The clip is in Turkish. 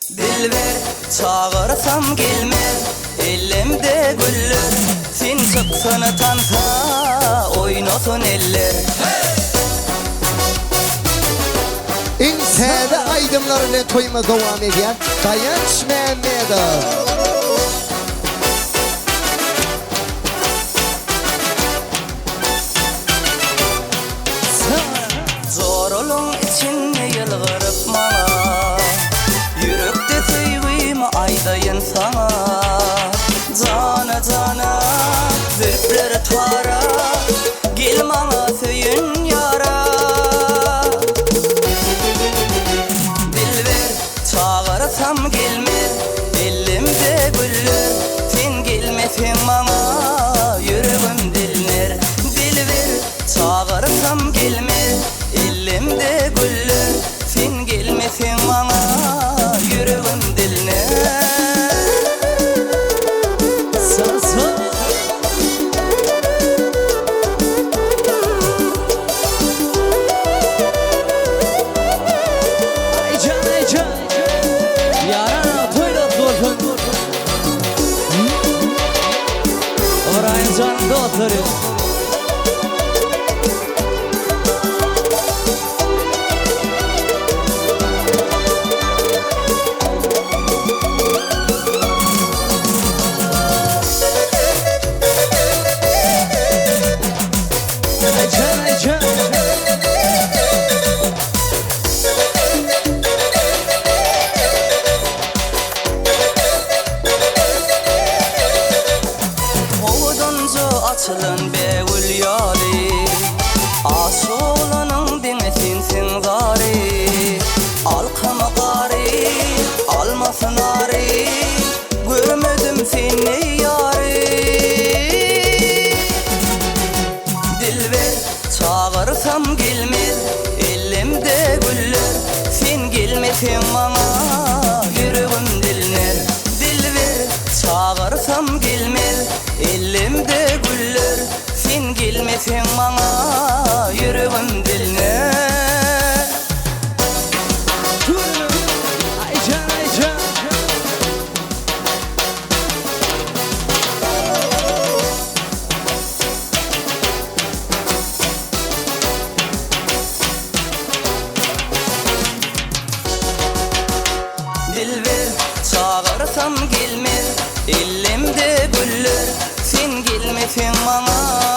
Dilber çağırsam gelmez, elimde güller. Sen çıksana tansa, oynasın eller. İnsede aydımlarıyla toyma devam ediyor. Dayanç Mehmet'e. Zorluğun içinde yılgırıp bana, yürekte sevgimi aydayın sana. Cana cana zülfleri tara, gel bana söyün yara. Dilber çağırsam gelmez, elimde güller. Sen gelmesen bana, yüreğim dinler. Dilber çağırsam gelmez, elimde güller. Sen gelmesen bana, yüreğim dinler. Oturuyor. Açılın begül yari, aşoğlanın demesinsin gari. Alkama gari, almasın ari, görmedim seni yari. Dilber çağırsam gelmez, elimde güller. Sen gelmesen bana, yüreğim dinler. Dilber çağırsam gelmez, elimde güller. Sen gelmesen bana, yüreğim dinler. Aycan aycan. Dilber çağırsam gelmez, elimde güller. Sen gelmesen bana,